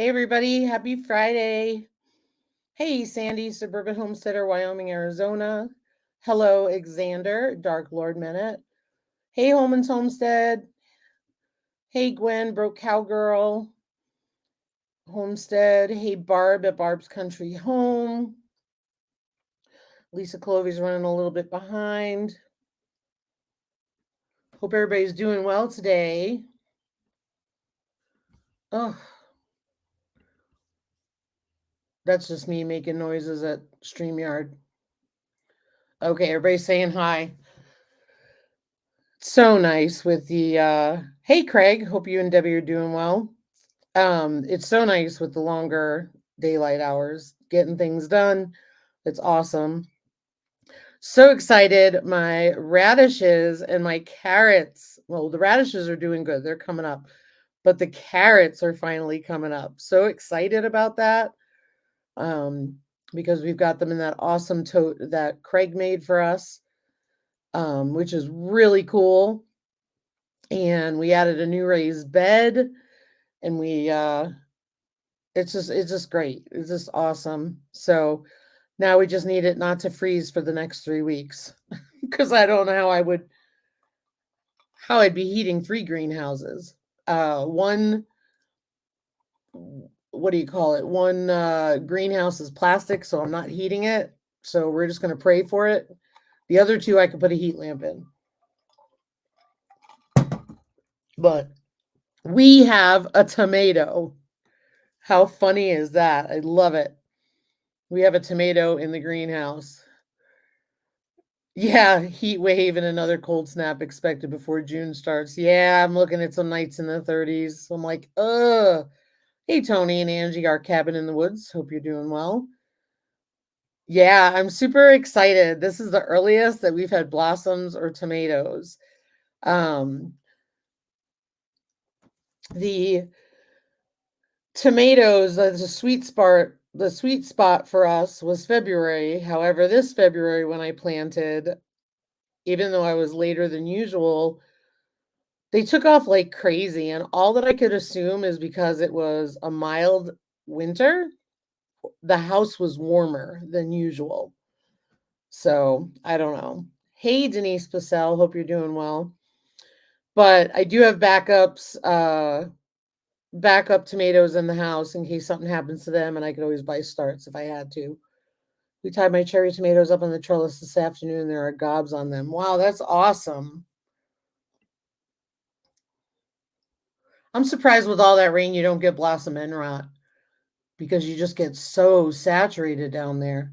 Hey, everybody. Happy Friday. Hey, Sandy, Suburban Homesteader, Wyoming, Arizona. Hello, Alexander, Dark Lord Minute. Hey, Holman's Homestead. Hey, Gwen, Broke Cowgirl, Homestead. Hey, Barb at Barb's Country Home. Lisa Clovey's running a little bit behind. Hope everybody's doing well today. Oh, that's just me making noises at StreamYard. Okay, everybody's saying hi. So nice with the hey Craig, hope you and Debbie are doing well. It's so nice with the longer daylight hours, getting things done. It's awesome. So excited. My radishes and my carrots. Well, the radishes are doing good. They're coming up. But the carrots are finally coming up. So excited about that. Because we've got them in that awesome tote that Craig made for us. Which is really cool. And we added a new raised bed, and we it's just great. It's just awesome. So now we just need it not to freeze for the next 3 weeks because I don't know how I'd be heating 3 greenhouses. One, what do you call it? One greenhouse is plastic, so I'm not heating it. So we're just going to pray for it. The other two I could put a heat lamp in. But we have a tomato. How funny is that? I love it. We have a tomato in the greenhouse. Yeah, heat wave and another cold snap expected before June starts. Yeah, I'm looking at some nights in the 30s. So I'm like, ugh. Hey, Tony and Angie, our cabin in the woods. Hope you're doing well. Yeah, I'm super excited. This is the earliest that we've had blossoms or tomatoes. The tomatoes, the sweet spot for us was February. However, this February when I planted, even though I was later than usual, they took off like crazy. And all that I could assume is because it was a mild winter, the house was warmer than usual. So I don't know. Hey, Denise Pacell, hope you're doing well. But I do have backup tomatoes in the house in case something happens to them, and I could always buy starts if I had to. We tied my cherry tomatoes up on the trellis this afternoon. There are gobs on them. Wow, that's awesome. I'm surprised with all that rain you don't get blossom end rot because you just get so saturated down there.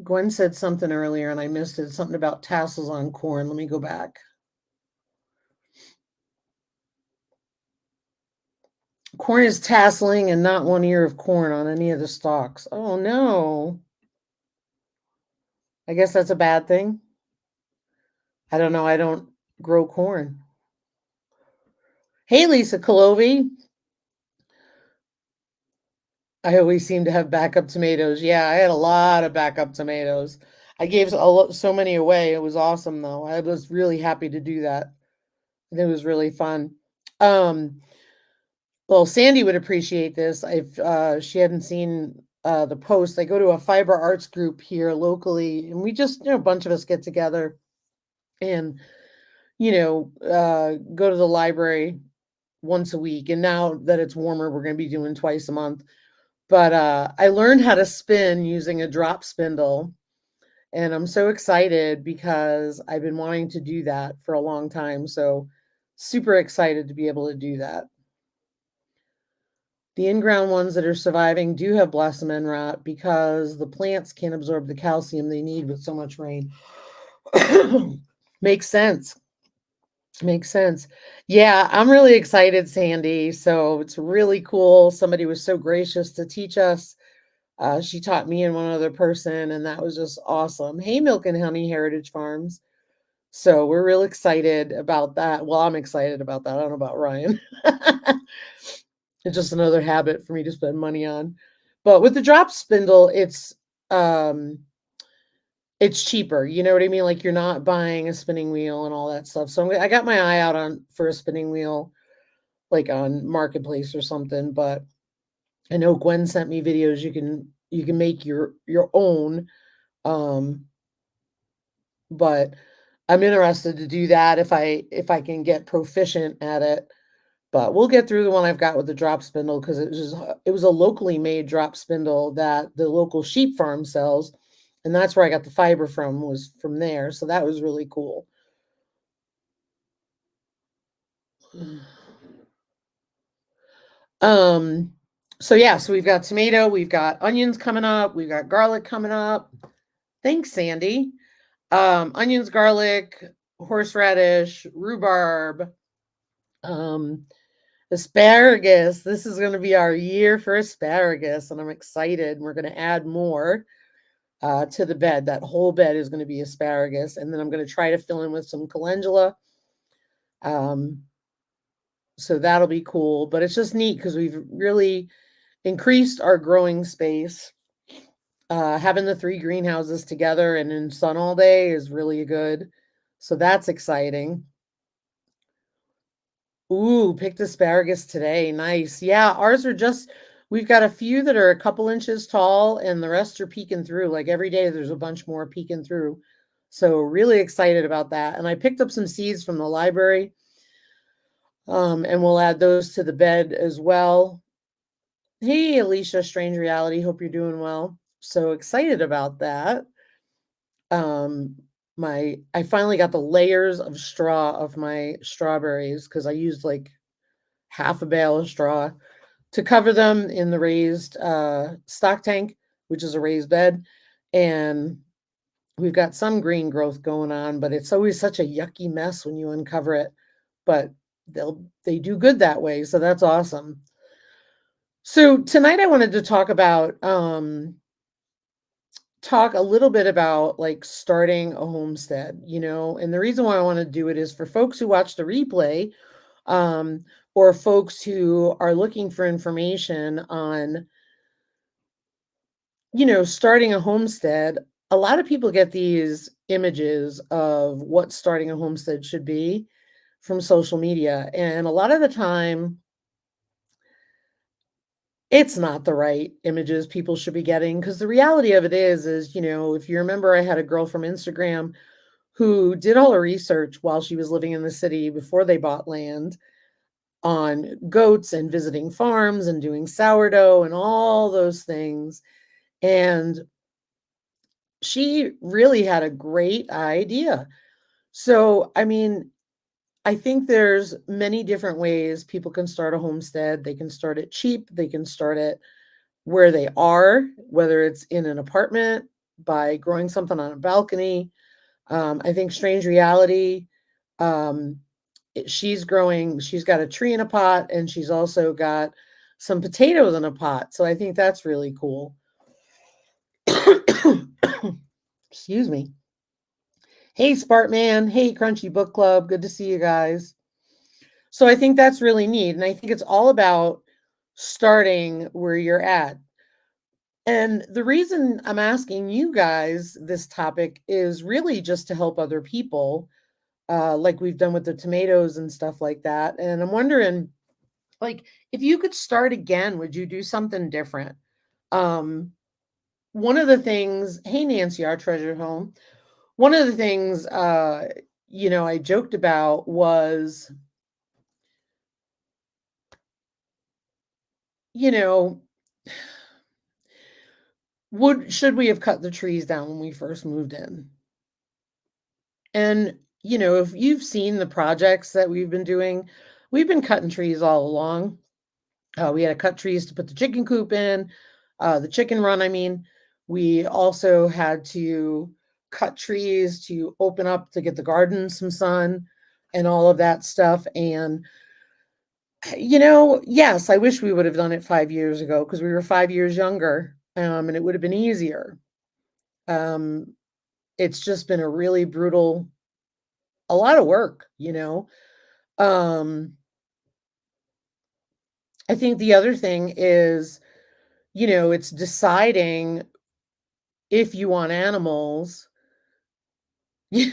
Gwen said something earlier and I missed it. Something about tassels on corn. Let me go back. Corn is tasseling and not one ear of corn on any of the stalks. Oh no. I guess that's a bad thing. I don't know. I don't grow corn. Hey, Lisa Colovi. I always seem to have backup tomatoes. Yeah, I had a lot of backup tomatoes. I gave so many away. It was awesome, though. I was really happy to do that. It was really fun. Well, Sandy would appreciate this. If she hadn't seen the post, I go to a fiber arts group here locally, and we just, a bunch of us get together and, go to the library once a week. And now that it's warmer, we're going to be doing twice a month. But I learned how to spin using a drop spindle. And I'm so excited because I've been wanting to do that for a long time. So super excited to be able to do that. The in-ground ones that are surviving do have blossom end rot because the plants can't absorb the calcium they need with so much rain. Makes sense. Makes sense. Yeah, I'm really excited, Sandy. So it's really cool. Somebody was so gracious to teach us. She taught me and one other person, and that was just awesome. Hey, Milk and Honey Heritage Farms. So we're real excited about that. Well, I'm excited about that. I don't know about Ryan. It's just another habit for me to spend money on. But with the drop spindle, it's cheaper. You know what I mean? Like you're not buying a spinning wheel and all that stuff. So I got my eye out for a spinning wheel, like on Marketplace or something. But I know Gwen sent me videos you can make your own, um, but I'm interested to do that if I can get proficient at it. But we'll get through the one I've got with the drop spindle because it was a locally made drop spindle that the local sheep farm sells, and that's where I got the fiber from, was from there, so that was really cool. Um, so yeah, so we've got tomato, we've got onions coming up, we've got garlic coming up. Thanks, Sandy. Onions, garlic, horseradish, rhubarb, um, asparagus. This is going to be our year for asparagus, and I'm excited. We're going to add more to the bed. That whole bed is going to be asparagus, and then I'm going to try to fill in with some calendula. Um, so that'll be cool. But it's just neat because we've really increased our growing space. Having the 3 greenhouses together and in sun all day is really good. So that's exciting. Ooh, picked asparagus today. Nice. Yeah, ours are we've got a few that are a couple inches tall and the rest are peeking through. Like every day there's a bunch more peeking through. So really excited about that. And I picked up some seeds from the library. And we'll add those to the bed as well. Hey, Alicia, Strange Reality. Hope you're doing well. So excited about that. Um, I finally got the layers of straw of my strawberries because I used like half a bale of straw to cover them in the raised stock tank, which is a raised bed. And we've got some green growth going on, but it's always such a yucky mess when you uncover it. But they do good that way, so that's awesome. So tonight I wanted to talk a little bit about like starting a homestead, and the reason why I want to do it is for folks who watch the replay, um, or folks who are looking for information on, starting a homestead. A lot of people get these images of what starting a homestead should be from social media. And a lot of the time, it's not the right images people should be getting because the reality of it is, if you remember, I had a girl from Instagram who did all her research while she was living in the city before they bought land on goats and visiting farms and doing sourdough and all those things. And she really had a great idea. So, I mean, I think there's many different ways people can start a homestead. They can start it cheap, they can start it where they are, whether it's in an apartment by growing something on a balcony. I think Strange Reality, um, she's got a tree in a pot and she's also got some potatoes in a pot. So I think that's really cool. Excuse me. Hey, Spartman. Hey, Crunchy Book Club. Good to see you guys. So I think that's really neat. And I think it's all about starting where you're at. And the reason I'm asking you guys this topic is really just to help other people, like we've done with the tomatoes and stuff like that. And I'm wondering, like, if you could start again, would you do something different? Um, One of the things, hey, Nancy, our treasure home. One of the things, I joked about was, you know, should we have cut the trees down when we first moved in? And, if you've seen the projects that we've been doing, we've been cutting trees all along. We had to cut trees to put the chicken coop in, the chicken run, I mean. We also had to cut trees to open up to get the garden some sun and all of that stuff. And, yes, I wish we would have done it 5 years ago because we were 5 years younger, and it would have been easier. Um, it's just been a really brutal, a lot of work. Um, I think the other thing is, it's deciding if you want animals, if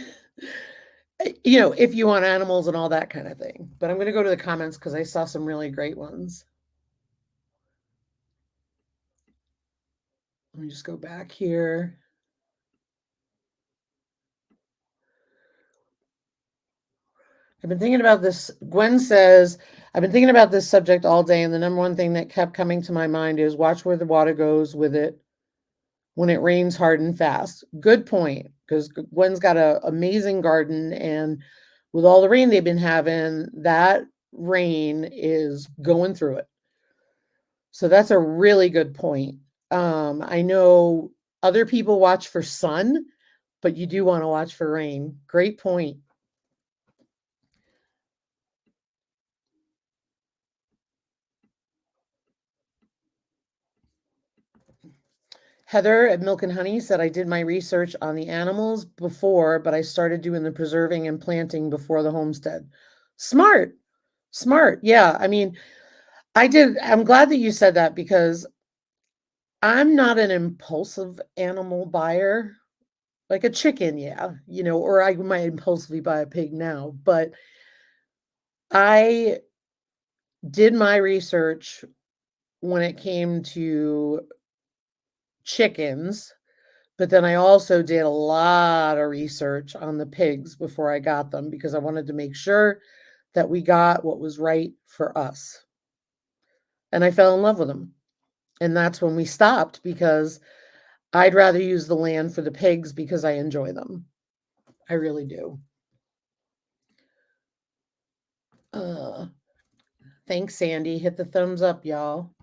you want animals and all that kind of thing. But I'm going to go to the comments because I saw some really great ones. Let me just go back here. I've been thinking about this. Gwen says, I've been thinking about this subject all day, and the number one thing that kept coming to my mind is watch where the water goes with it when it rains hard and fast. Good point, because Gwen's got an amazing garden, and with all the rain they've been having, that rain is going through it. So that's a really good point. I know other people watch for sun, but you do want to watch for rain. Great point. Heather at Milk and Honey said, I did my research on the animals before, but I started doing the preserving and planting before the homestead. Smart. Smart. Yeah. I mean, I'm glad that you said that because I'm not an impulsive animal buyer. Like a chicken, yeah, or I might impulsively buy a pig now, but I did my research when it came to chickens, but then I also did a lot of research on the pigs before I got them because I wanted to make sure that we got what was right for us. And I fell in love with them. And that's when we stopped because I'd rather use the land for the pigs because I enjoy them. I really do. Thanks, Sandy. Hit the thumbs up, y'all.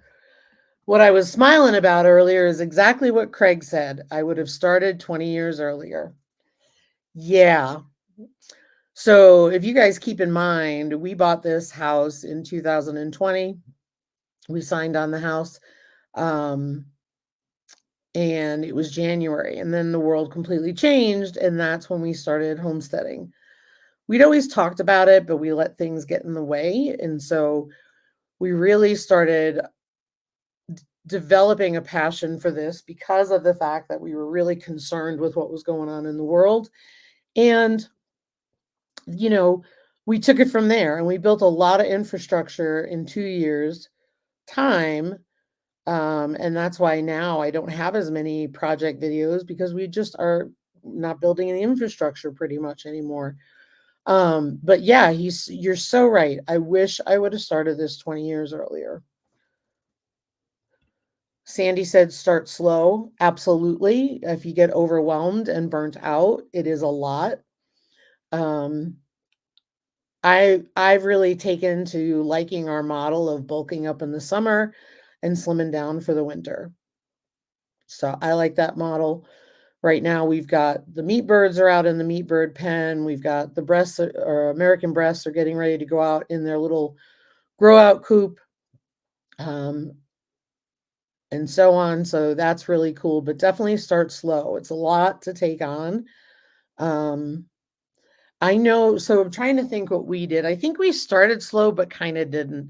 What I was smiling about earlier is exactly what Craig said. I would have started 20 years earlier. Yeah. So if you guys keep in mind, we bought this house in 2020. We signed on the house. And it was January. And then the world completely changed. And that's when we started homesteading. We'd always talked about it, but we let things get in the way. And so we really started developing a passion for this because of the fact that we were really concerned with what was going on in the world. And, we took it from there and we built a lot of infrastructure in 2 years' time. And that's why now I don't have as many project videos because we just are not building any infrastructure pretty much anymore. But yeah, you're so right. I wish I would have started this 20 years earlier. Sandy said start slow. Absolutely. If you get overwhelmed and burnt out, it is a lot. I've really taken to liking our model of bulking up in the summer and slimming down for the winter. So I like that model. Right now we've got the meat birds are out in the meat bird pen. We've got the breasts or American breasts are getting ready to go out in their little grow out coop. And so on. So that's really cool, but definitely start slow. It's a lot to take on. I know. So I'm trying to think what we did. I think we started slow, but kind of didn't.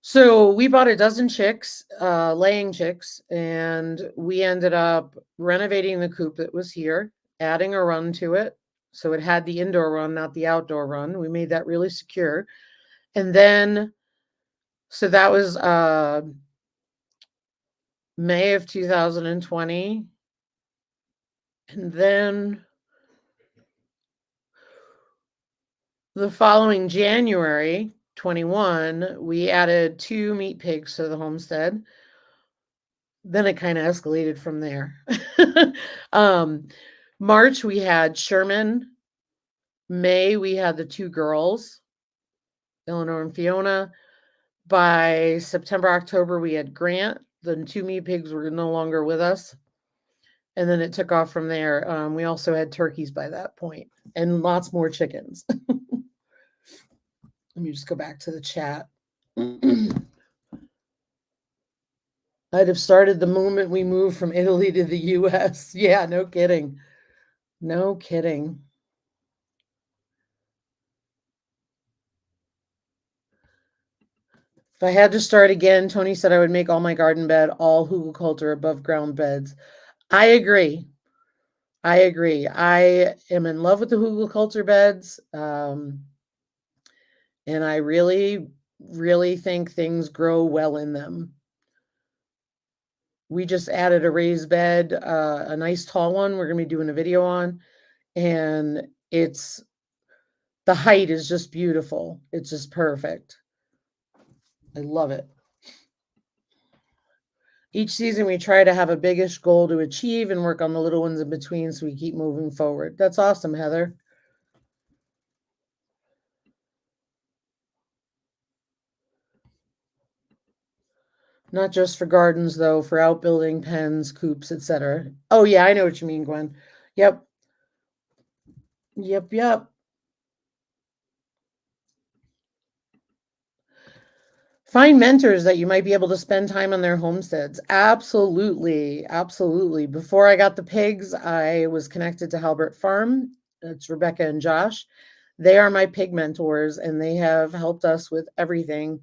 So we bought a dozen chicks, laying chicks, and we ended up renovating the coop that was here, adding a run to it. So it had the indoor run, not the outdoor run. We made that really secure. And then, so that was May of 2020. And then the following January 21, we added 2 meat pigs to the homestead. Then it kind of escalated from there. March, we had Sherman. May, we had the 2 girls, Eleanor and Fiona. By September, October, we had Grant. The 2 meat pigs were no longer with us. And then it took off from there. We also had turkeys by that point and lots more chickens. Let me just go back to the chat. I'd have started the moment we moved from Italy to the US. Yeah, no kidding. No kidding. If I had to start again, Tony said I would make all my garden bed all hugelkultur above ground beds. I agree. I agree. I am in love with the hugelkultur beds. And I really, really think things grow well in them. We just added a raised bed, a nice tall one we're gonna be doing a video on, and the height is just beautiful. It's just perfect. I love it. Each season, we try to have a biggish goal to achieve and work on the little ones in between so we keep moving forward. That's awesome, Heather. Not just for gardens, though, for outbuilding, pens, coops, etc. Oh, yeah, I know what you mean, Gwen. Yep. Yep, yep. Find mentors that you might be able to spend time on their homesteads. Absolutely. Absolutely. Before I got the pigs, I was connected to Halbert Farm. It's Rebecca and Josh. They are my pig mentors, and they have helped us with everything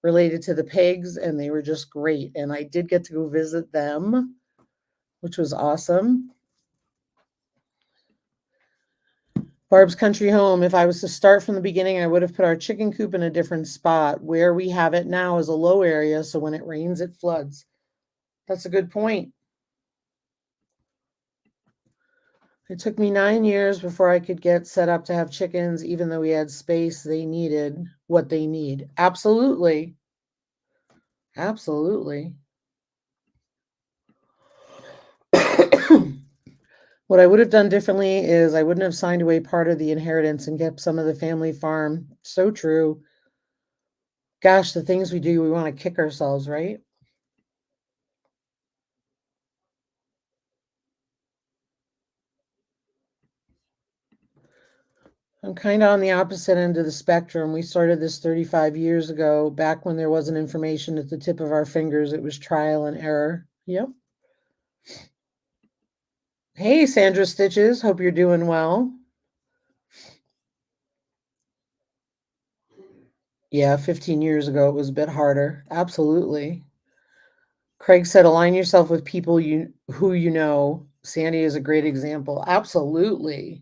related to the pigs, and they were just great. And I did get to go visit them, which was awesome. Barb's Country Home. If I was to start from the beginning, I would have put our chicken coop in a different spot. Where we have it now is a low area, so when it rains, it floods. That's a good point. It took me 9 years before I could get set up to have chickens, even though we had space. They needed what they need. Absolutely. Absolutely. What I would have done differently is I wouldn't have signed away part of the inheritance and kept some of the family farm. So true. Gosh, the things we do, we want to kick ourselves, right? I'm kind of on the opposite end of the spectrum. We started this 35 years ago, back when there wasn't information at the tip of our fingers. It was trial and error. Yep. Hey, Sandra Stitches. Hope you're doing well. Yeah, 15 years ago, it was a bit harder. Absolutely. Craig said, align yourself with people who you know. Sandy is a great example. Absolutely.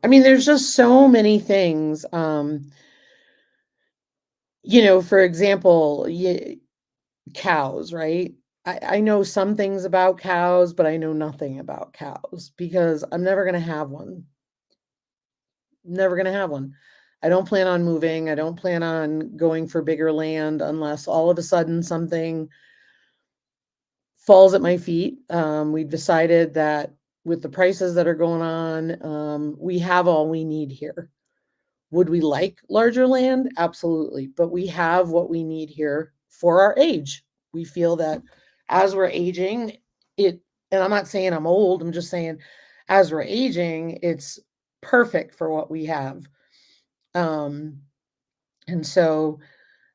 I mean, there's just so many things. For example, cows, right? I know some things about cows, but I know nothing about cows because I'm never going to have one. Never going to have one. I don't plan on moving. I don't plan on going for bigger land unless all of a sudden something falls at my feet. We've decided that with the prices that are going on, we have all we need here. Would we like larger land? Absolutely. But we have what we need here for our age. We feel that as we're aging, and I'm not saying I'm old, I'm just saying as we're aging, it's perfect for what we have. And so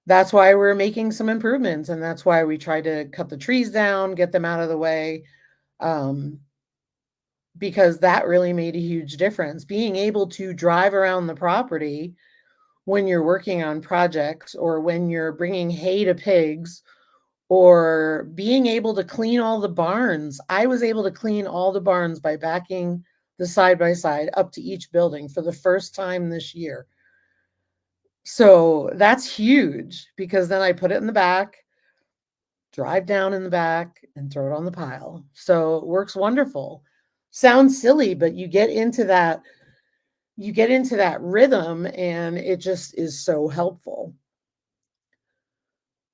that's why we're making some improvements. And that's why we try to cut the trees down, get them out of the way. Because that really made a huge difference. Being able to drive around the property when you're working on projects or when you're bringing hay to pigs or being able to clean all the barns. I was able to clean all the barns by backing the side by side up to each building for the first time this year. So that's huge because then I put it in the back, drive down in the back, and throw it on the pile. So it works wonderful. Sounds silly, but you get into that rhythm and it just is so helpful.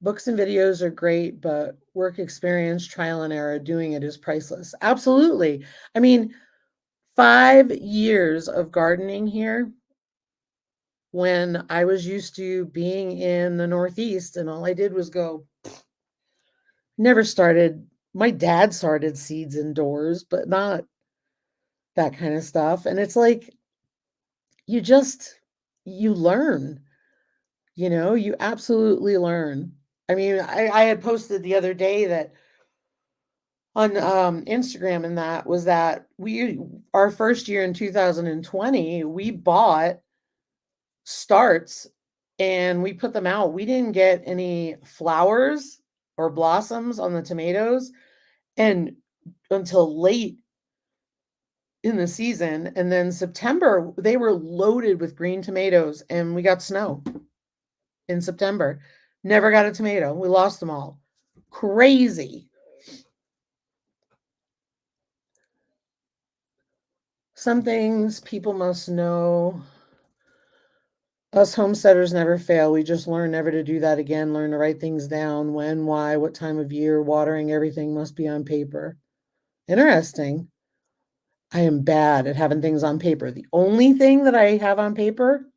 Books and videos are great, but work experience, trial and error, doing it is priceless. Absolutely. I mean, 5 years of gardening here when I was used to being in the Northeast and all I did was go, never started. My dad started seeds indoors, but not that kind of stuff. And it's like, you learn, you absolutely learn. I mean, I had posted the other day that on Instagram, and that was that our first year in 2020, we bought starts and we put them out. We didn't get any flowers or blossoms on the tomatoes and until late in the season. And then September, they were loaded with green tomatoes and we got snow in September. Never got a tomato. We lost them all. Crazy. Some things people must know. Us homesteaders never fail. We just learn never to do that again, learn to write things down when, why, what time of year, watering, everything must be on paper. Interesting. I am bad at having things on paper. The only thing that I have on paper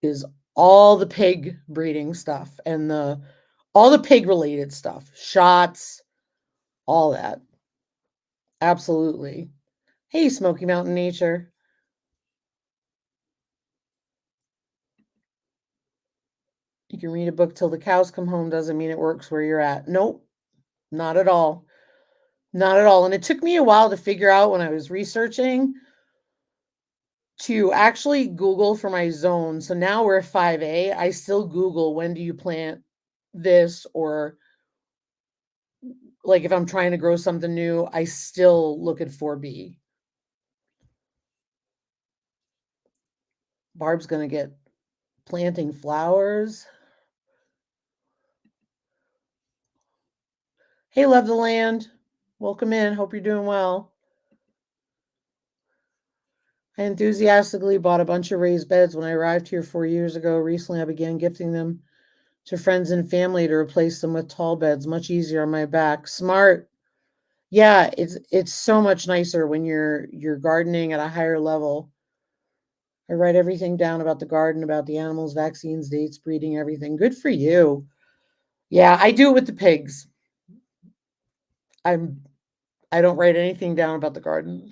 is all the pig breeding stuff and all the pig related stuff, shots, all that. Absolutely. Hey, Smoky Mountain Nature. You can read a book till the cows come home doesn't mean it works where you're at. Nope, not at all. Not at all. And it took me a while to figure out when I was researching to actually Google for my zone. So now we're 5A. I still Google when do you plant this, or like if I'm trying to grow something new, I still look at 4B. Barb's going to get planting flowers. Hey, love the land. Welcome in. Hope you're doing well. I enthusiastically bought a bunch of raised beds when I arrived here 4 years ago. Recently, I began gifting them to friends and family to replace them with tall beds. Much easier on my back. Smart. Yeah, it's so much nicer when you're gardening at a higher level. I write everything down about the garden, about the animals, vaccines, dates, breeding, everything. Good for you. Yeah, I do it with the pigs. I don't write anything down about the garden.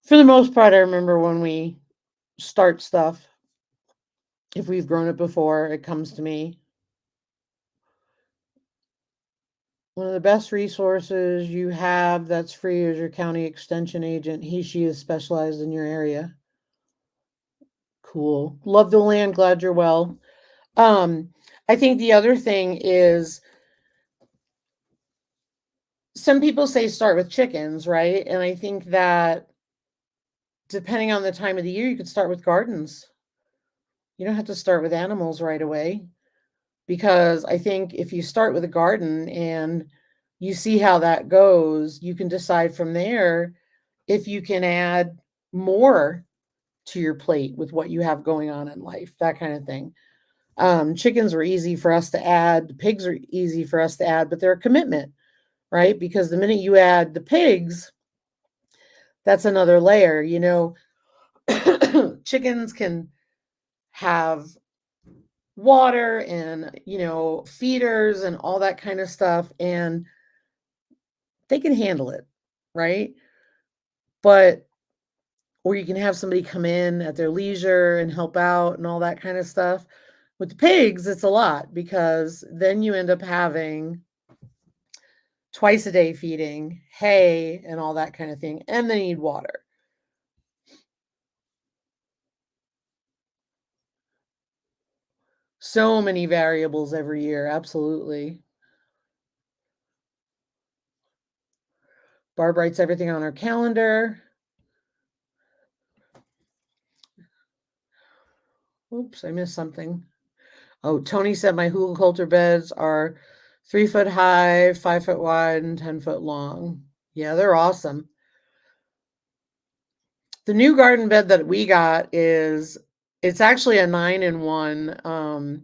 For the most part, I remember when we start stuff. If we've grown it before, it comes to me. One of the best resources you have that's free is your county extension agent. She is specialized in your area. Cool. Love the land. Glad you're well. I think the other thing is some people say start with chickens, right? And I think that depending on the time of the year, you could start with gardens. You don't have to start with animals right away, because I think if you start with a garden and you see how that goes, you can decide from there if you can add more to your plate with what you have going on in life, that kind of thing. Chickens were easy for us to add. Pigs are easy for us to add, but they're a commitment, right? Because the minute you add the pigs, that's another layer. Chickens can have water and, feeders and all that kind of stuff, and they can handle it, right? But or you can have somebody come in at their leisure and help out and all that kind of stuff. With the pigs, it's a lot, because then you end up having twice a day feeding, hay, and all that kind of thing, and they need water. So many variables every year, absolutely. Barb writes everything on her calendar. Oops, I missed something. Oh, Tony said my hugelkultur beds are 3 foot high, 5 foot wide, and 10 foot long. Yeah, they're awesome. The new garden bed that we got it's actually a 9-in-1.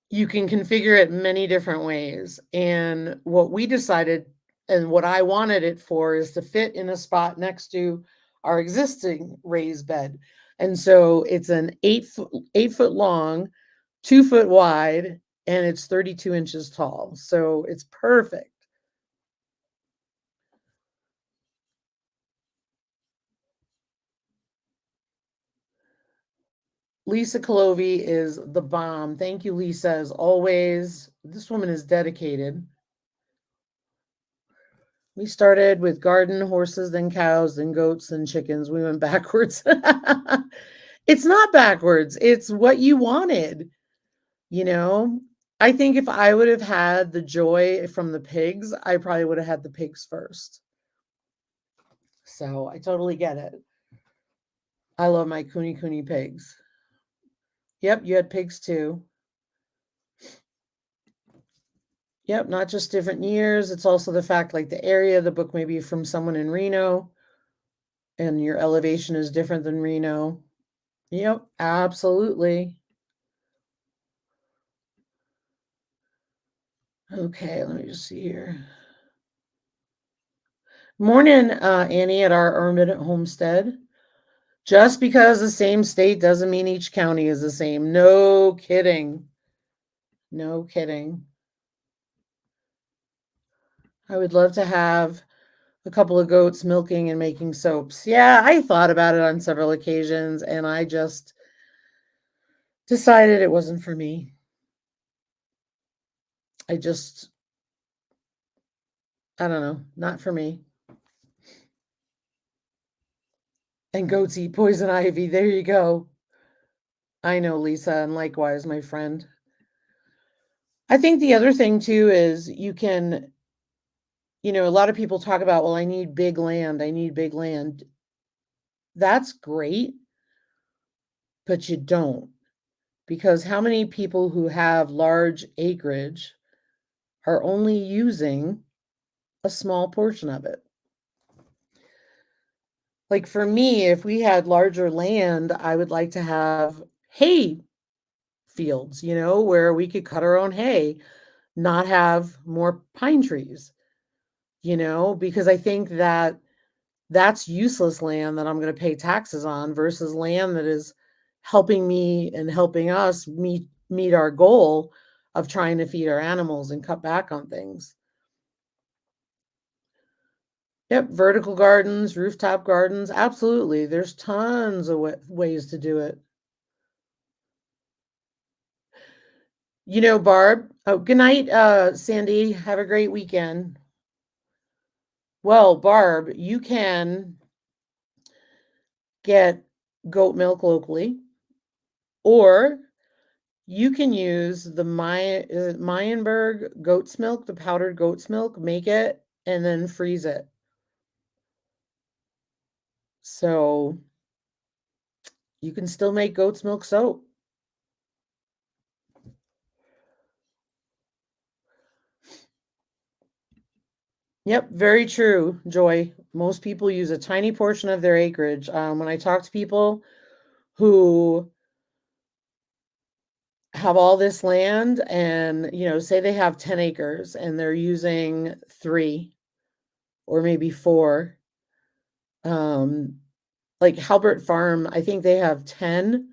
You can configure it many different ways. And what we decided and what I wanted it for is to fit in a spot next to our existing raised bed. And so it's an 8 foot long, 2 foot wide, and it's 32 inches tall. So it's perfect. Lisa Calovi is the bomb. Thank you, Lisa, as always. This woman is dedicated. We started with garden, horses, then cows, then goats, then chickens. We went backwards. It's not backwards. It's what you wanted, you know? I think if I would have had the joy from the pigs, I probably would have had the pigs first. So I totally get it. I love my Kuni Kuni pigs. Yep, you had pigs too. Yep, not just different years, it's also the fact, like, the area, the book may be from someone in Reno, and your elevation is different than Reno. Yep, absolutely. Okay, let me just see here. Morning, Annie at our Ermit Homestead. Just because the same state doesn't mean each county is the same. No kidding. No kidding. I would love to have a couple of goats milking and making soaps. Yeah, I thought about it on several occasions and I just decided it wasn't for me. I just, I don't know, not for me. And goats eat poison ivy. There you go. I know, Lisa, and likewise, my friend. I think the other thing too is you can, a lot of people talk about, well, I need big land. I need big land. That's great, but you don't. Because how many people who have large acreage are only using a small portion of it? Like for me, if we had larger land, I would like to have hay fields, where we could cut our own hay, not have more pine trees, because I think that that's useless land that I'm going to pay taxes on versus land that is helping me and helping us meet our goal of trying to feed our animals and cut back on things. Yep, vertical gardens, rooftop gardens, absolutely. There's tons of ways to do it. Barb. Oh, good night, Sandy. Have a great weekend. Well, Barb, you can get goat milk locally, or you can use the Meyenberg goat's milk, the powdered goat's milk, make it, and then freeze it. So you can still make goat's milk soap. Yep, very true, Joy. Most people use a tiny portion of their acreage. When I talk to people who have all this land and, say they have 10 acres and they're using 3 or maybe 4, like Halbert Farm, I think they have 10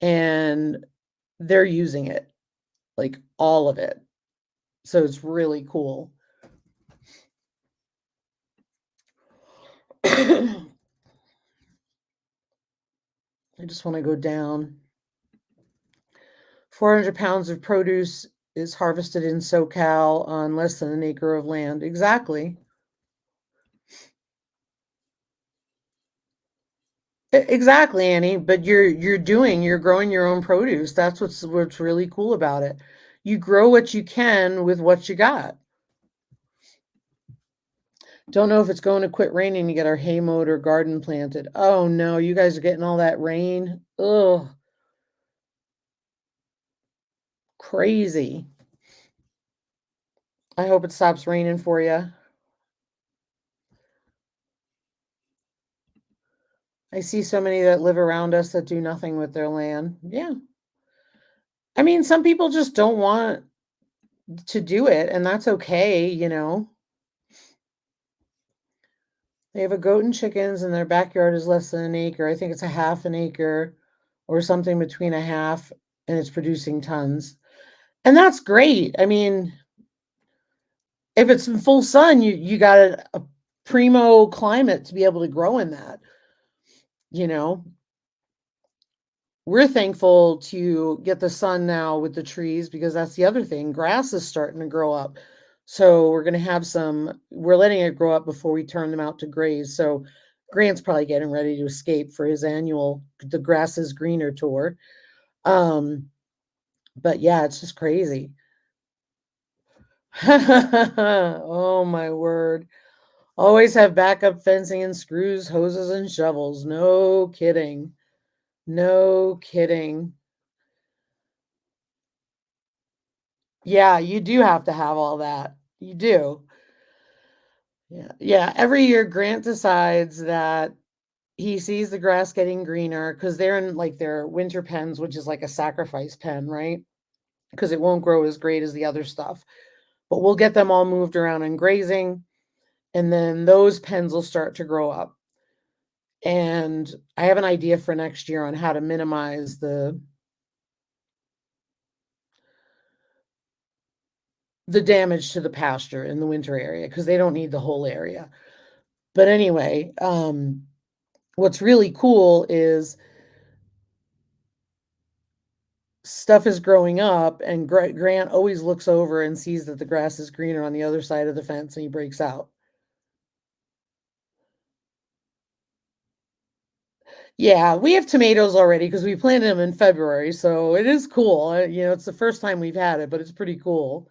and they're using it, like all of it. So it's really cool. I just want to go down. 400 pounds of produce is harvested in SoCal on less than an acre of land. Exactly. Exactly, Annie. But you're growing your own produce. That's what's really cool about it. You grow what you can with what you got. Don't know if it's going to quit raining to get our hay mowed or garden planted. Oh no, you guys are getting all that rain. Ugh, crazy. I hope it stops raining for you. I see so many that live around us that do nothing with their land. Yeah. I mean, some people just don't want to do it, and that's okay. They have a goat and chickens, and their backyard is less than an acre. I think it's a half an acre or something between a half, and it's producing tons. And that's great. I mean, if it's in full sun, you got a primo climate to be able to grow in that. You know, we're thankful to get the sun now with the trees because that's the other thing. Grass is starting to grow up. So we're letting it grow up before we turn them out to graze. So Grant's probably getting ready to escape for his annual The Grass is Greener tour. But yeah, it's just crazy. Oh my word. Always have backup fencing and screws, hoses, and shovels. No kidding. No kidding. Yeah, you do have to have all that. You do. Yeah. Yeah, every year Grant decides that he sees the grass getting greener because 'cause they're in, like, their winter pens, which is like a sacrifice pen, right? Because it won't grow as great as the other stuff. But we'll get them all moved around and grazing, and then those pens will start to grow up. And I have an idea for next year on how to minimize the damage to the pasture in the winter area because they don't need the whole area. But anyway, what's really cool is stuff is growing up, and Grant always looks over and sees that the grass is greener on the other side of the fence, and he breaks out. Yeah, we have tomatoes already because we planted them in February, so it is cool. It's the first time we've had it, but it's pretty cool.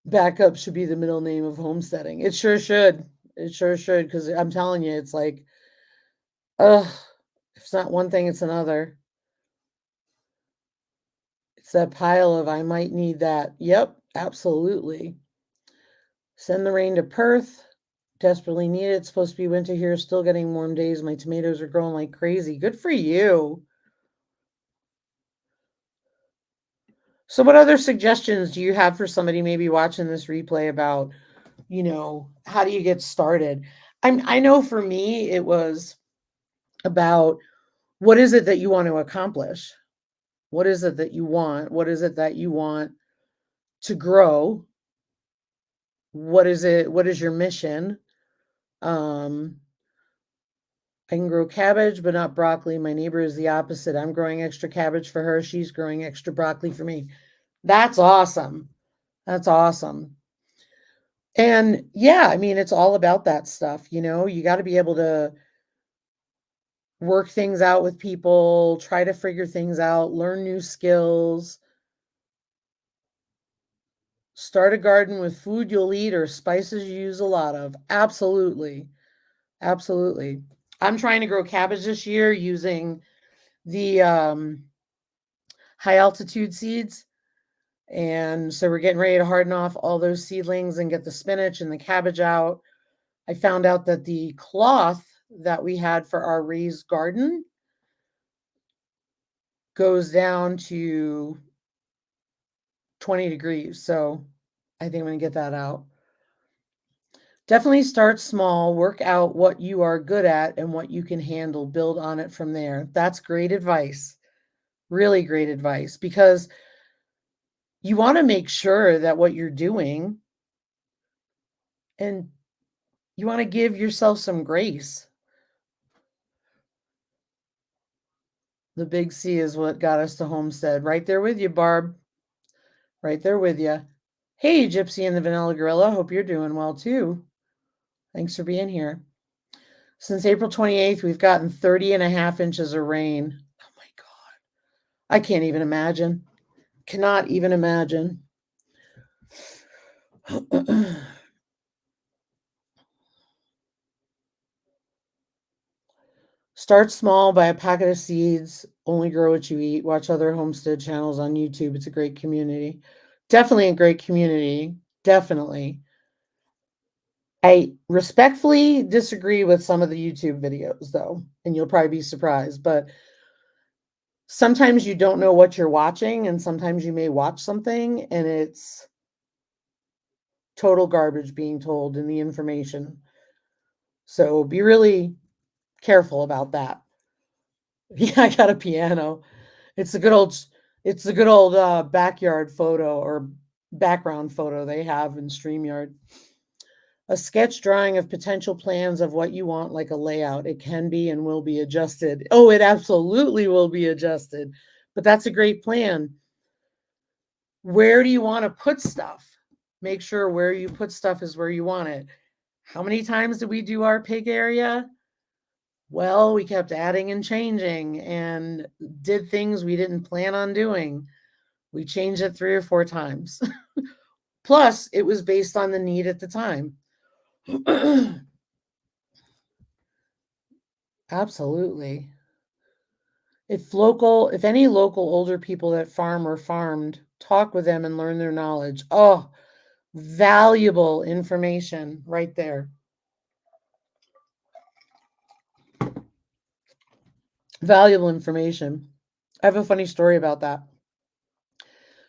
Backup should be the middle name of homesteading. It sure should. It sure should, because I'm telling you, it's like, ugh, if it's not one thing, it's another. It's that pile of I might need that. Yep, absolutely. Send the rain to Perth. Desperately need it. It's supposed to be winter here, still getting warm days. My tomatoes are growing like crazy. Good for you. So, what other suggestions do you have for somebody maybe watching this replay about, how do you get started? I know for me, it was about what is it that you want to accomplish? What is it that you want? What is it that you want to grow? What is it? What is your mission? Um, I can grow cabbage, but not broccoli. My neighbor is the opposite. I'm growing extra cabbage for her. She's growing extra broccoli for me. That's awesome. That's awesome. And yeah, I mean, it's all about that stuff. You got to be able to work things out with people, try to figure things out, learn new skills, start a garden with food you'll eat or spices you use a lot of. Absolutely. Absolutely. I'm trying to grow cabbage this year using the high altitude seeds. And so we're getting ready to harden off all those seedlings and get the spinach and the cabbage out. I found out that the cloth that we had for our raised garden goes down to 20 degrees. So I think I'm going to get that out. Definitely start small, work out what you are good at and what you can handle, build on it from there. That's great advice. Really great advice, because you want to make sure that what you're doing, and you want to give yourself some grace. The big C is what got us to Homestead. Right there with you, Barb. Right there with you. Hey, Gypsy and the Vanilla Gorilla. Hope you're doing well too. Thanks for being here. Since April 28th, we've gotten 30.5 inches of rain. Oh my God. I can't even imagine. Cannot even imagine. Start small, buy a packet of seeds, only grow what you eat. Watch other homestead channels on YouTube. It's a great community. Definitely a great community. Definitely. I respectfully disagree with some of the YouTube videos, though, and you'll probably be surprised. But sometimes you don't know what you're watching, and sometimes you may watch something and it's total garbage being told in the information. So be really careful about that. Yeah, I got a piano. It's a good old it's a good old backyard photo or background photo they have in StreamYard. A sketch drawing of potential plans of what you want, like a layout. It can be and will be adjusted. Oh, it absolutely will be adjusted. But that's a great plan. Where do you want to put stuff? Make sure where you put stuff is where you want it. How many times did we do our pig area? Well, we kept adding and changing and did things we didn't plan on doing. We changed it 3 or 4 times. Plus, it was based on the need at the time. Absolutely. If any local older people that farm or farmed talk with them and learn their knowledge. Oh, valuable information right there. Valuable information. I have a funny story about that.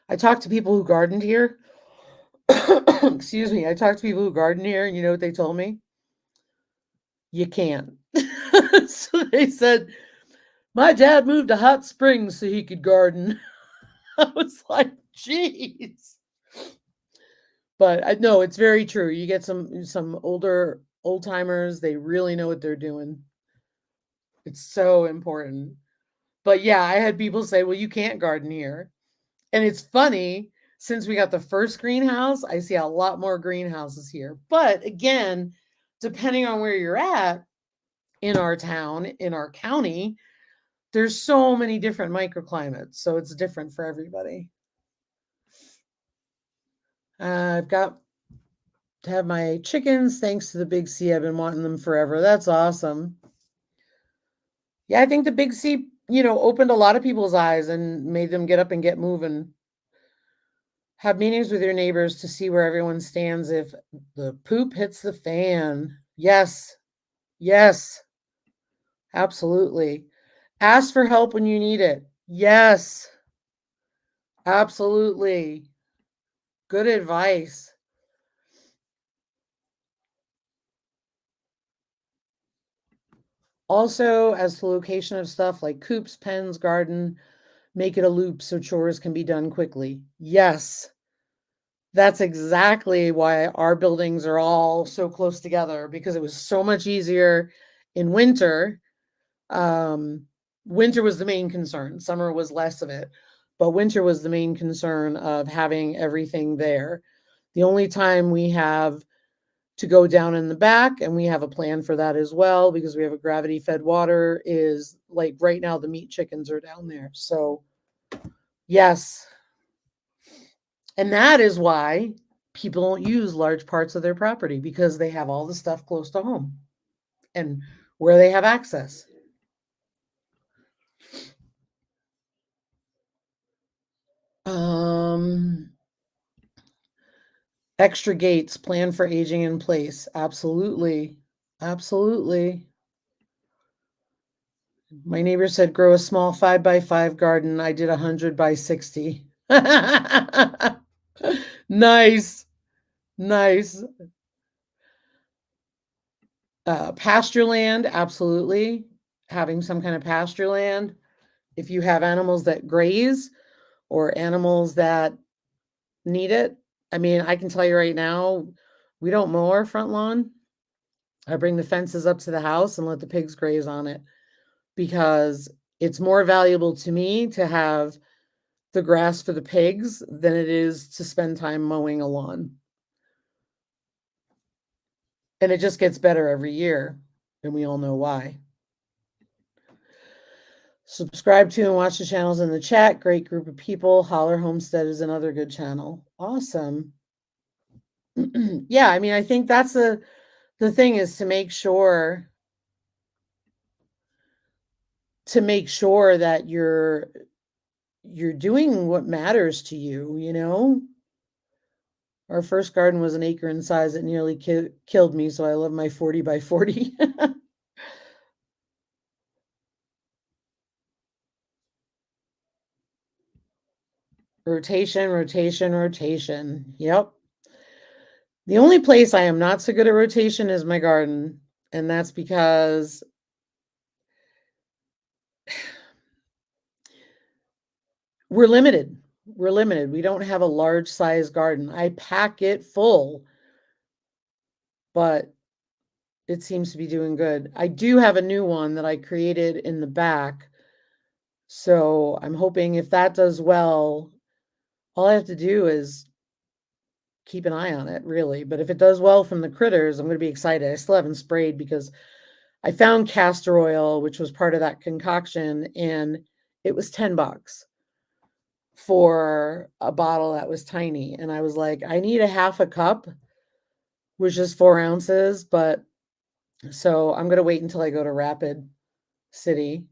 I talked to people who gardened here. Excuse me. I talked to people who garden here, and you know what they told me? You can't. So they said, my dad moved to Hot Springs so he could garden. I was like, geez. But I know it's very true. You get some older old timers, they really know what they're doing. It's so important. But yeah, I had people say, well, you can't garden here. And it's funny, since we got the first greenhouse, I see a lot more greenhouses here. But again, depending on where you're at in our town, in our county, there's so many different microclimates. So it's different for everybody. I've got to have my chickens thanks to the Big C. I've been wanting them forever. That's awesome. Yeah, I think the Big C, opened a lot of people's eyes and made them get up and get moving. Have meetings with your neighbors to see where everyone stands if the poop hits the fan. Yes. Yes. Absolutely. Ask for help when you need it. Yes. Absolutely. Good advice. Also, as to location of stuff like coops, pens, garden, make it a loop so chores can be done quickly. Yes. That's exactly why our buildings are all so close together, because it was so much easier in winter. Winter was the main concern. Summer was less of it, but winter was the main concern of having everything there. The only time we have to go down in the back, and we have a plan for that as well because we have a gravity fed water, is like right now the meat chickens are down there. So yes. And that is why people don't use large parts of their property, because they have all the stuff close to home and where they have access. Extra gates, plan for aging in place. Absolutely. Absolutely. My neighbor said, grow a small 5x5 garden. I did 100 by 60. Nice. Nice. Pasture land, absolutely. Having some kind of pasture land. If you have animals that graze or animals that need it. I mean, I can tell you right now, we don't mow our front lawn. I bring the fences up to the house and let the pigs graze on it, because it's more valuable to me to have the grass for the pigs than it is to spend time mowing a lawn. And it just gets better every year, and we all know why. Subscribe to and watch the channels in the chat. Great group of people. Holler Homestead is another good channel. Awesome. Yeah, I mean, I think that's the thing, is to make sure that you're doing what matters to you, you know? Our first garden was an acre in size. It nearly killed me, so I love my 40 by 40. Rotation, rotation, rotation. Yep. The only place I am not so good at rotation is my garden, and that's because we're limited. We're limited. We don't have a large size garden. I pack it full, but it seems to be doing good. I do have a new one that I created in the back. So I'm hoping if that does well, all I have to do is keep an eye on it, really. But if it does well from the critters, I'm going to be excited. I still haven't sprayed because I found castor oil, which was part of that concoction, and it was $10 for a bottle that was tiny. And I was like, I need a half a cup, which is 4 ounces. But so I'm going to wait until I go to Rapid City.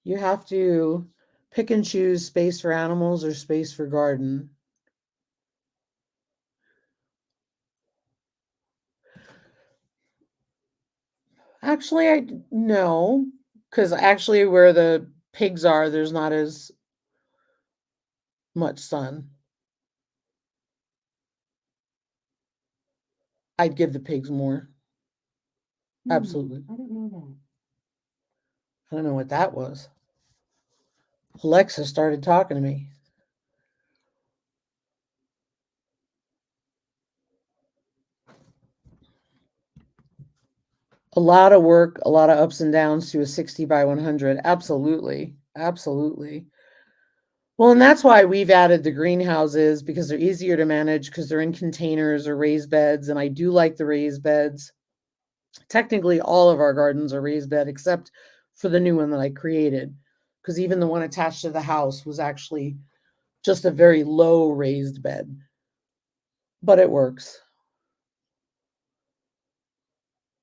You have to pick and choose space for animals or space for garden. Actually, no, because actually where the pigs are, there's not as much sun. I'd give the pigs more. Absolutely. I didn't know that. I don't know what that was. Alexa started talking to me. A lot of work, a lot of ups and downs to a 60 by 100. Absolutely. Absolutely. Well, and that's why we've added the greenhouses because they're easier to manage because they're in containers or raised beds. And I do like the raised beds. Technically, all of our gardens are raised bed except for the new one that I created. Because even the one attached to the house was actually just a very low raised bed. But it works.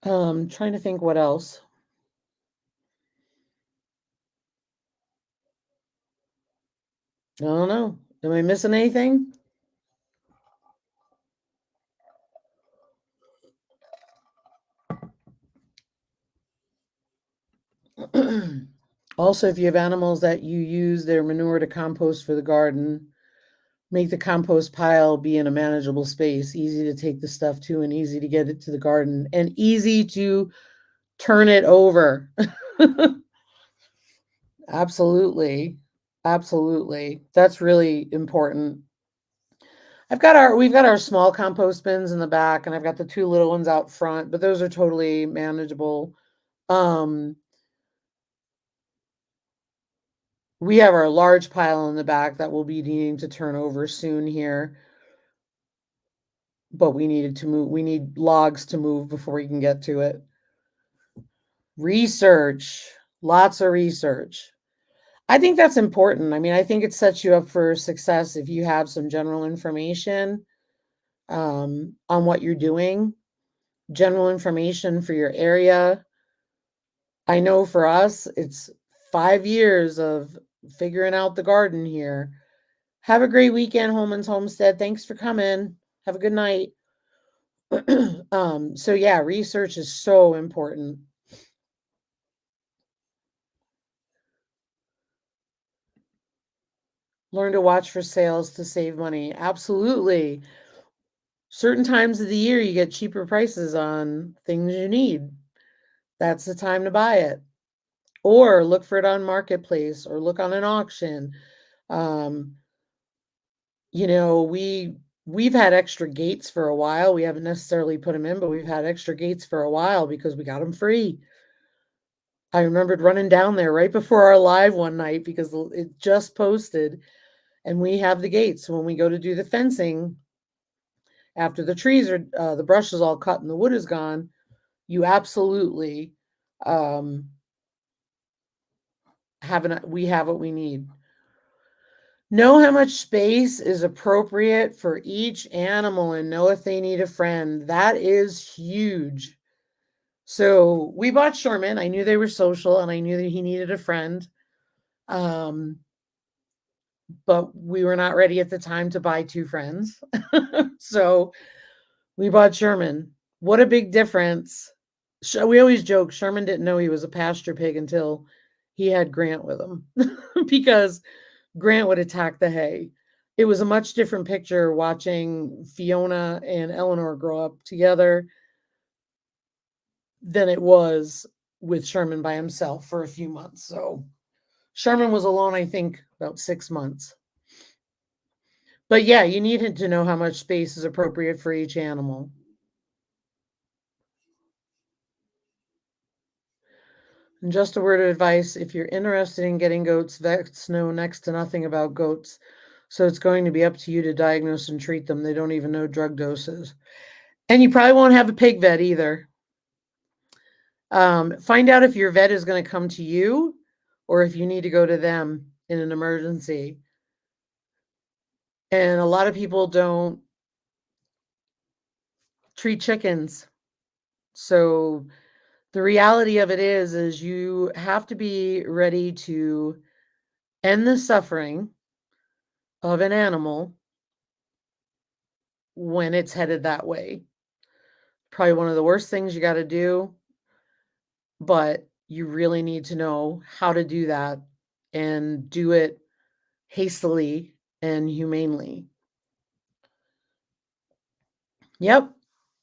Trying to think what else. I don't know. Am I missing anything? Also, if you have animals that you use their manure to compost for the garden, make the compost pile be in a manageable space, easy to take the stuff to and easy to get it to the garden and easy to turn it over. Absolutely. Absolutely. That's really important. We've got our small compost bins in the back and I've got the two little ones out front, but those are totally manageable. Um we have our large pile in the back that we'll be needing to turn over soon here, but we need logs to move before we can get to it. Research, lots of research. I think that's important. I mean, I think it sets you up for success if you have some general information on what you're doing, general information for your area. I know for us, it's 5 years of figuring out the garden here. Have a great weekend, Holman's Homestead. Thanks for coming. Have a good night. So yeah, research is so important. Learn to watch for sales to save money. Absolutely. Certain times of the year you get cheaper prices on things you need. That's the time to buy it. Or look for it on Marketplace or look on an auction. Um, we've had extra gates for a while. We haven't necessarily put them in, but we've had extra gates for a while because we got them free. I remembered running down there right before our live one night because it just posted and we have the gates. So when we go to do the fencing, after the brush is all cut and the wood is gone, you absolutely um, we have what we need. Know how much space is appropriate for each animal and know if they need a friend. That is huge. So we bought Sherman. I knew they were social and I knew that he needed a friend. Um, but we were not ready at the time to buy two friends. So we bought Sherman. What a big difference. We always joke Sherman didn't know he was a pasture pig until he had Grant with him because Grant would attack the hay. It was a much different picture watching Fiona and Eleanor grow up together than it was with Sherman by himself for a few months. So Sherman was alone, I think, about 6 months. But yeah, you needed to know how much space is appropriate for each animal. And just a word of advice, if you're interested in getting goats, vets know next to nothing about goats. So it's going to be up to you to diagnose and treat them. They don't even know drug doses. And you probably won't have a pig vet either. Find out if your vet is going to come to you or if you need to go to them in an emergency. And a lot of people don't treat chickens. So The reality of it is you have to be ready to end the suffering of an animal when it's headed that way. Probably one of the worst things you got to do, but you really need to know how to do that and do it hastily and humanely. Yep,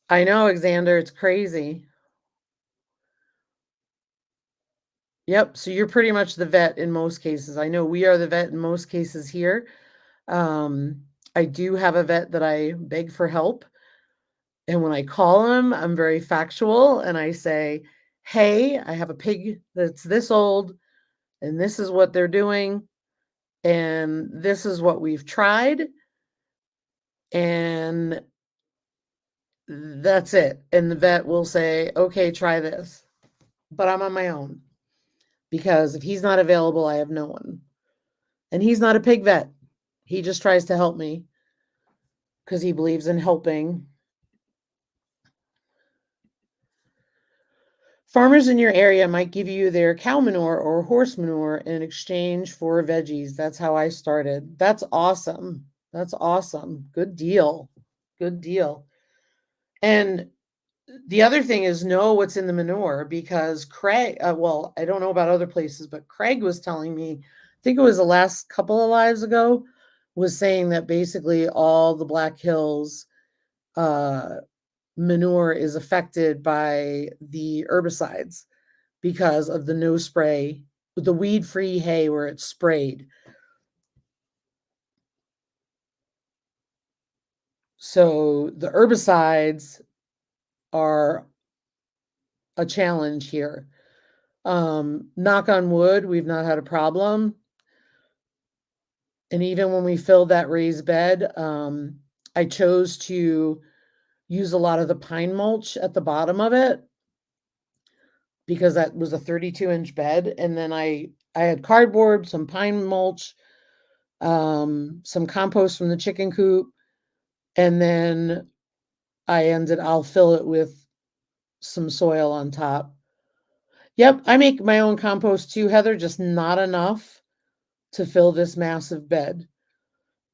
I know, Alexander, it's crazy. Yep, so you're pretty much the vet in most cases. I know we are the vet in most cases here. Um, I do have a vet that I beg for help. And when I call him, I'm very factual and I say, hey, I have a pig that's this old, and this is what they're doing, and this is what we've tried, and that's it. And the vet will say, okay, try this. But I'm on my own because if he's not available, I have no one. And he's not a pig vet. He just tries to help me because he believes in helping. Farmers in your area might give you their cow manure or horse manure in exchange for veggies. That's how I started. That's awesome. That's awesome. Good deal. Good deal. And the other thing is know what's in the manure because Craig, well, I don't know about other places, but Craig was telling me, I think it was the last couple of lives ago, was saying that basically all the Black Hills manure is affected by the herbicides because of the no spray, the weed free hay where it's sprayed. So the herbicides are a challenge here. Knock on wood, we've not had a problem. And even when we filled that raised bed, I chose to use a lot of the pine mulch at the bottom of it because that was a 32-inch bed. And then I had cardboard, some pine mulch, some compost from the chicken coop, and then I'll fill it with some soil on top. Yep, I make my own compost too, Heather, just not enough to fill this massive bed.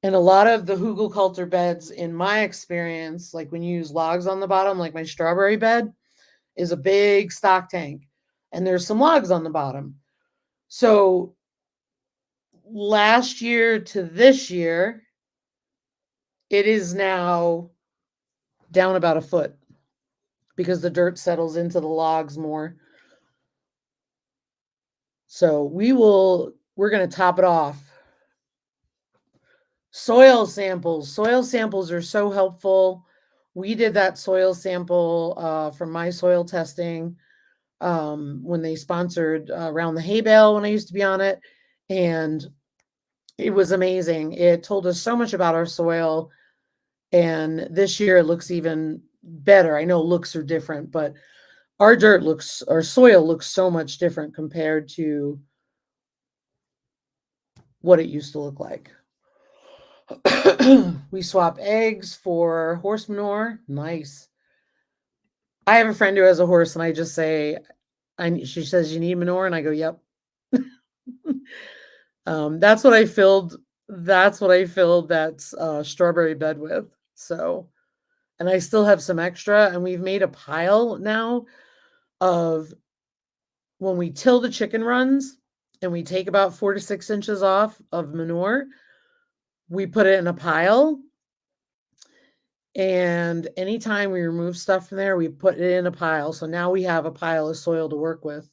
And a lot of the hugelkultur beds, in my experience, like when you use logs on the bottom, like my strawberry bed, is a big stock tank. And there's some logs on the bottom. So last year to this year, it is now down about a foot because the dirt settles into the logs more. So we're going to top it off. Soil samples. Soil samples are so helpful. We did that soil sample from my soil testing when they sponsored Around the Hay Bale when I used to be on it. And it was amazing. It told us so much about our soil. And this year it looks even better. I know looks are different, but our soil looks so much different compared to what it used to look like. We swap eggs for horse manure. Nice. I have a friend who has a horse, and I just say, she says, you need manure? And I go, yep. That's what I filled. That's what I filled that strawberry bed with. So, and I still have some extra, and we've made a pile now of when we till the chicken runs and we take about 4 to 6 inches off of manure, we put it in a pile. And anytime we remove stuff from there, we put it in a pile. So now we have a pile of soil to work with.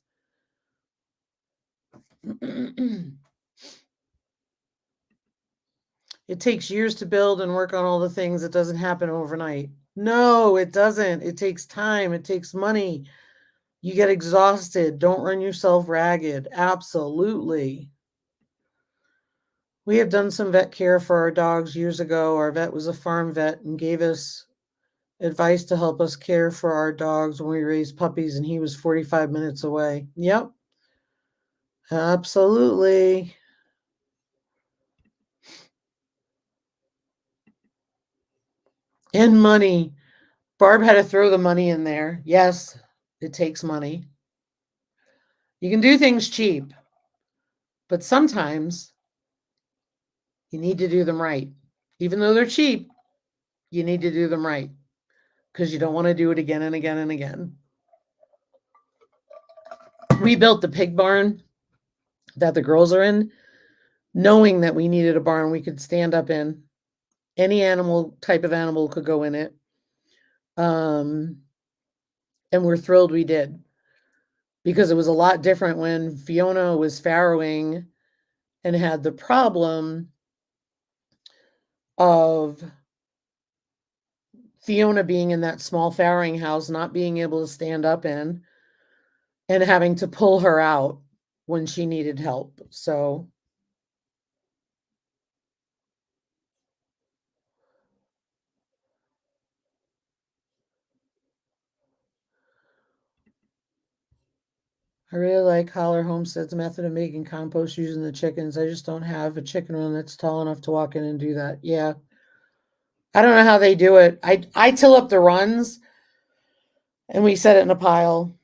It takes years to build and work on all the things. It doesn't happen overnight. No, it doesn't. It takes time. It takes money. You get exhausted. Don't run yourself ragged. Absolutely. We have done some vet care for our dogs years ago. Our vet was a farm vet and gave us advice to help us care for our dogs when we raised puppies, and he was 45 minutes away. Yep. Absolutely. And money. Barb had to throw the money in there. Yes. It takes money. You can do things cheap, but sometimes you need to do them right. Even though they're cheap, you need to do them right because you don't want to do it again and again and again. We built the pig barn that the girls are in, knowing that we needed a barn we could stand up in. Any type of animal could go in it. And we're thrilled we did because it was a lot different when Fiona was farrowing and had the problem of Fiona being in that small farrowing house, not being able to stand up in, and having to pull her out when she needed help. So I really like Holler Homestead's method of making compost using the chickens. I just don't have a chicken run that's tall enough to walk in and do that. Yeah. I don't know how they do it. I till up the runs and we set it in a pile.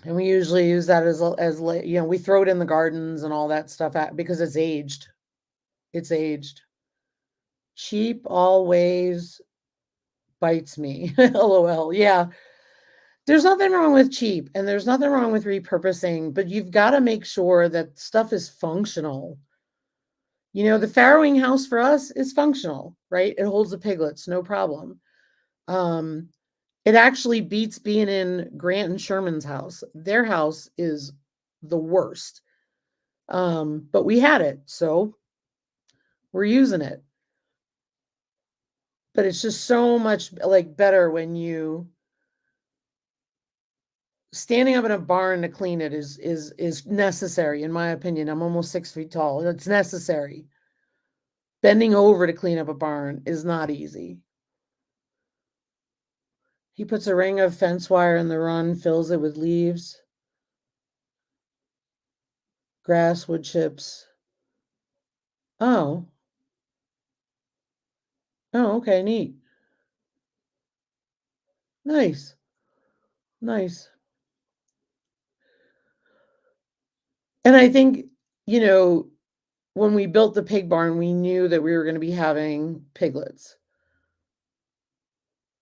And we usually use that as we throw it in the gardens and all that stuff because it's aged. It's aged. Cheap always bites me. LOL. Yeah. There's nothing wrong with cheap and there's nothing wrong with repurposing, but you've got to make sure that stuff is functional. The farrowing house for us is functional, right? It holds the piglets, no problem. It actually beats being in Grant and Sherman's house. Their house is the worst. But we had it, so we're using it. But it's just so much better when you standing up in a barn to clean it is necessary, in my opinion. I'm almost 6 feet tall. It's necessary. Bending over to clean up a barn is not easy. He puts a ring of fence wire in the run, fills it with leaves, grass, wood chips. Oh. Oh, okay, neat. Nice. Nice. And I think, when we built the pig barn, we knew that we were going to be having piglets.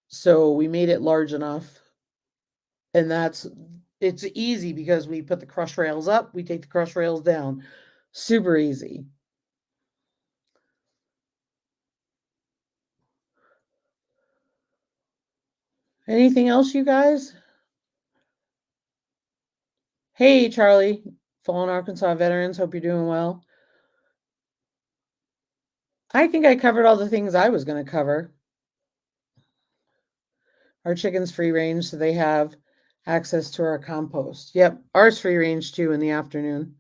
So we made it large enough. And it's easy because we put the crush rails up, we take the crush rails down. Super easy. Anything else, you guys? Hey, Charlie, Fallen Arkansas veterans. Hope you're doing well. I think I covered all the things I was going to cover. Our chicken's free range, so they have access to our compost. Yep, ours free range too in the afternoon.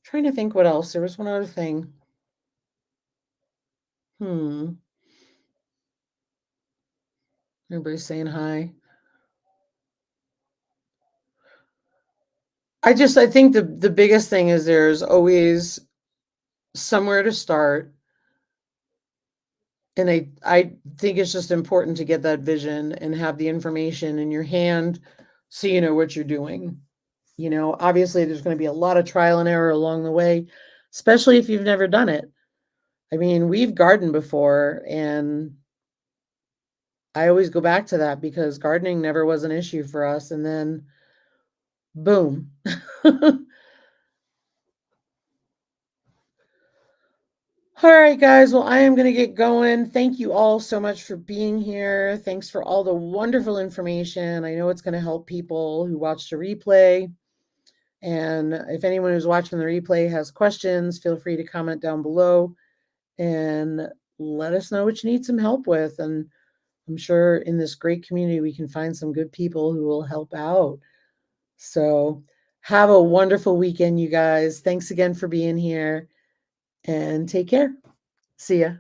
Trying to think what else. There was one other thing. Everybody's saying hi. I think the biggest thing is there's always somewhere to start. And I think it's just important to get that vision and have the information in your hand so you know what you're doing. Obviously there's going to be a lot of trial and error along the way, especially if you've never done it. I mean, we've gardened before and I always go back to that because gardening never was an issue for us. And then boom. All right, guys. Well, I am going to get going. Thank you all so much for being here. Thanks for all the wonderful information. I know it's going to help people who watch the replay. And if anyone who's watching the replay has questions, feel free to comment down below and let us know what you need some help with. And I'm sure in this great community, we can find some good people who will help out. So have a wonderful weekend, you guys. Thanks again for being here and take care. See ya.